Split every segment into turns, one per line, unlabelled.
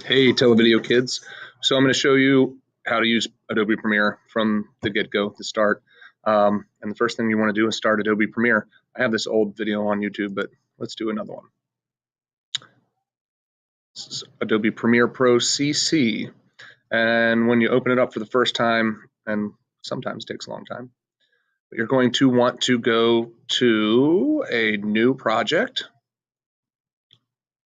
Hey, televideo kids. So I'm going to show you how to use Adobe Premiere from the get-go, the start. And the first thing you want to do is start Adobe Premiere. I have this old video on YouTube, but let's do another one. This is Adobe Premiere Pro CC. And when you open it up for the first time, and sometimes it takes a long time, but you're going to want to go to a new project.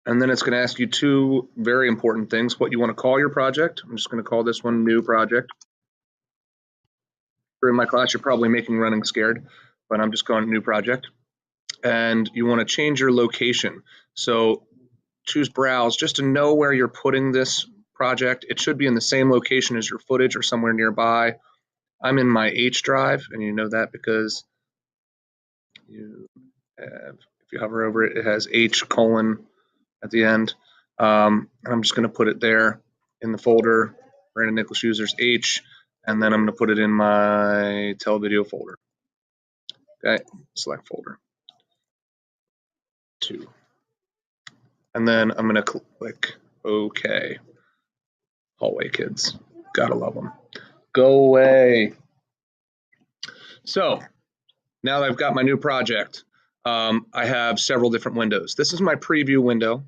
And then it's going to ask you two very important things: what you want to call your project. I'm just going to call this one New Project. In my class, you're probably making running scared, but I'm just going New Project. And you want to change your location. So choose Browse just to know where you're putting this project. It should be in the same location as your footage or somewhere nearby. I'm in my H drive, and you know that because if you hover over it, it has H colon at the end. And I'm just going to put it there in the folder. Brandon Nicholas Users H, and then I'm going to put it in my televideo folder. Okay, select folder 2. And then I'm going to click OK. Hallway kids. Gotta love them. Go away. So now that I've got my new project, I have several different windows. This is my preview window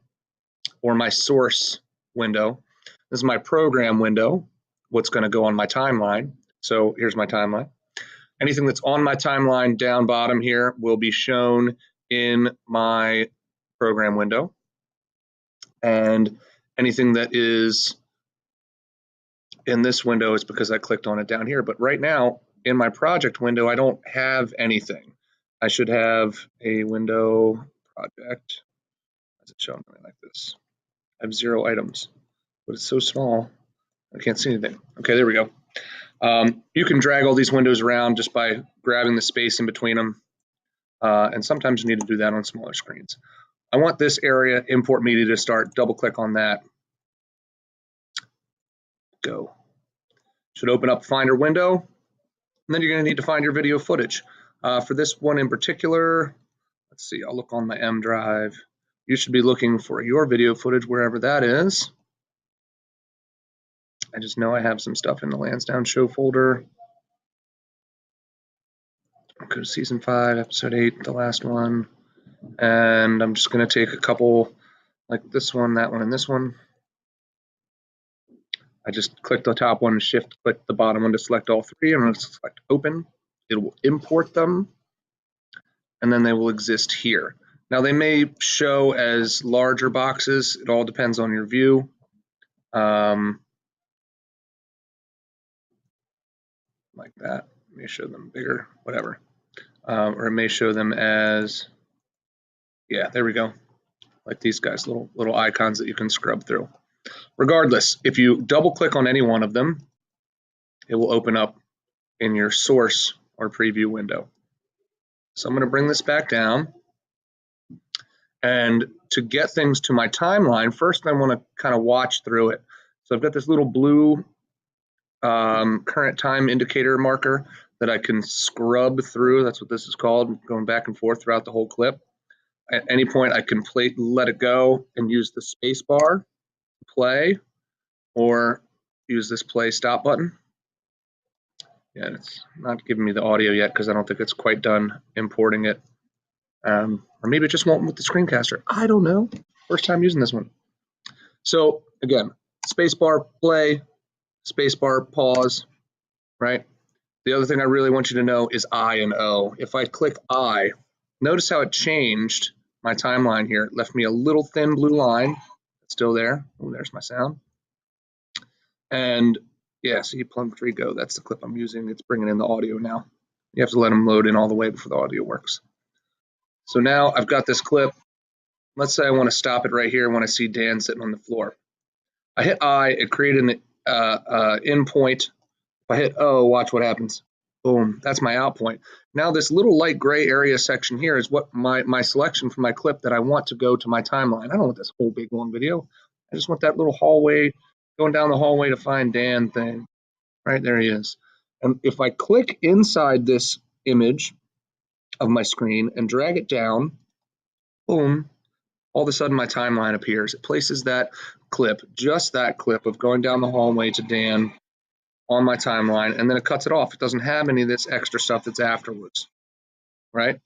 or my source window. This is my program window, what's going to go on my timeline. So here's my timeline. Anything that's on my timeline down bottom here will be shown in my program window. And anything that is in this window is because I clicked on it down here. But right now, in my project window, I don't have anything. I should have a window project. Why is it showing me like this? I have 0 items, but it's so small, I can't see anything. Okay, there we go. You can drag all these windows around just by grabbing the space in between them. And sometimes you need to do that on smaller screens. I want this area, import media, to start. Double click on that. Go. Should open up Finder window. And then you're going to need to find your video footage. For this one in particular, let's see, I'll look on my M drive. You should be looking for your video footage wherever that is. I just know I have some stuff in the Lansdowne Show folder. I'll go to season 5, episode 8, the last one. And I'm just going to take a couple, like this one, that one, and this one. I just click the top one and shift click the bottom one to select all 3. I'm going to select open. It will import them, and then they will exist here. Now they may show as larger boxes. It all depends on your view. Like that. It may show them bigger, whatever. Or it may show them as, yeah, there we go. Like these guys, little icons that you can scrub through. Regardless, if you double click on any one of them, it will open up in your source or preview window. So I'm going to bring this back down. And to get things to my timeline, first I want to kind of watch through it. So I've got this little blue current time indicator marker that I can scrub through. That's what this is called, going back and forth throughout the whole clip. At any point, I can let it go and use the space bar to play, or use this play stop button. Yeah, it's not giving me the audio yet because I don't think it's quite done importing it. Or maybe it just won't with the screencaster. I don't know. First time using this one. So again, spacebar play, spacebar pause, right? The other thing I really want you to know is I and O. If I click I, notice how it changed my timeline here. It left me a little thin blue line. It's still there. Oh, there's my sound. And yeah, see, plum tree go. That's the clip I'm using. It's bringing in the audio now. You have to let them load in all the way before the audio works. So now I've got this clip. Let's say I want to stop it right here when I see Dan sitting on the floor. I hit I, it created an in point. If I hit O, watch what happens. Boom, that's my out point. Now this little light gray area section here is what my selection for my clip that I want to go to my timeline. I don't want this whole big long video. I just want that little hallway, going down the hallway to find Dan thing. Right, there he is. And if I click inside this image of my screen and drag it down, boom, all of a sudden my timeline appears. It places that clip, just that clip of going down the hallway to Dan, on my timeline, and then it cuts it off. It doesn't have any of this extra stuff that's afterwards, right?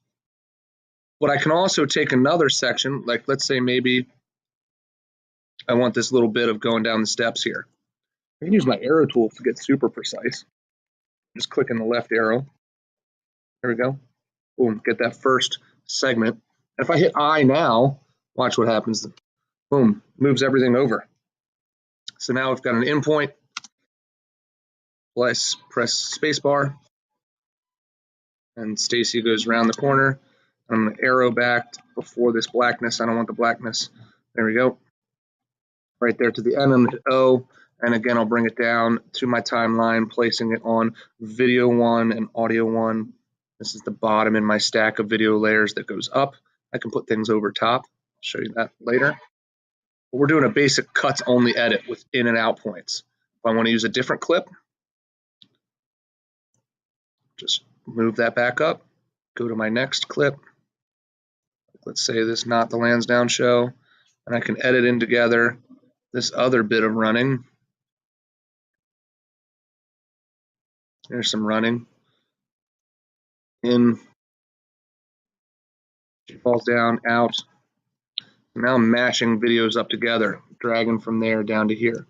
But I can also take another section, like let's say maybe I want this little bit of going down the steps here. I can use my arrow tool to get super precise. Just clicking the left arrow. There we go. Boom, get that first segment. And if I hit I now, watch what happens. Boom, moves everything over. So now I've got an in point. Press spacebar, and Stacy goes around the corner. I'm going to arrow back before this blackness. I don't want the blackness. There we go. Right there to the end, I'm going to hit O, and again, I'll bring it down to my timeline, placing it on video 1 and audio 1. This is the bottom in my stack of video layers that goes up. I can put things over top. I'll show you that later. But we're doing a basic cuts only edit with in and out points. If I want to use a different clip, just move that back up, go to my next clip. Let's say this Not the Lansdowne Show, and I can edit in together this other bit of running. There's some running. In, she falls down, out. Now I'm mashing videos up together, dragging from there down to here.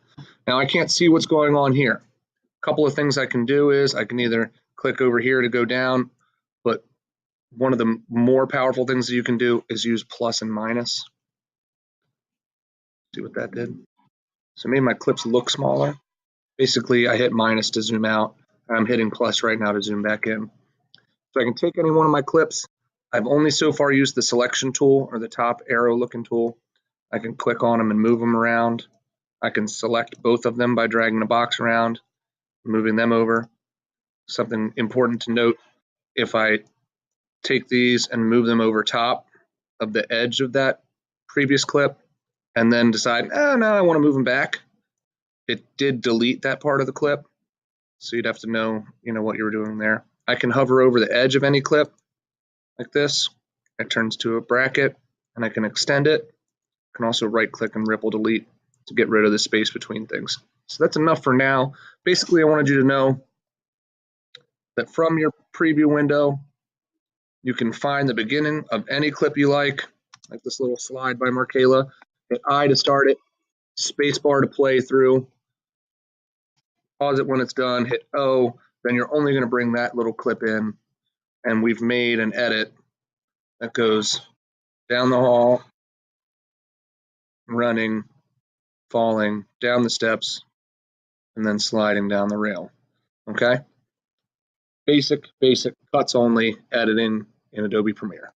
Now I can't see what's going on here. A couple of things I can do is I can either click over here to go down, but one of the more powerful things that you can do is use plus and minus. See what that did? So it made my clips look smaller. Basically, I hit minus to zoom out. I'm hitting plus right now to zoom back in. So I can take any one of my clips. I've only so far used the selection tool or the top arrow looking tool. I can click on them and move them around. I can select both of them by dragging the box around, moving them over. Something important to note, if I take these and move them over top of the edge of that previous clip and then decide, oh, no, I want to move them back, it did delete that part of the clip. So you'd have to know, what you were doing there. I can hover over the edge of any clip like this. It turns to a bracket and I can extend it. I can also right click and ripple delete to get rid of the space between things. So that's enough for now. Basically, I wanted you to know that from your preview window, you can find the beginning of any clip you like this little slide by Markela. Hit I to start it, spacebar to play through, pause it when it's done, hit O, then you're only going to bring that little clip in, and we've made an edit that goes down the hall, running, falling, down the steps, and then sliding down the rail. Okay? Basic cuts only editing in Adobe Premiere.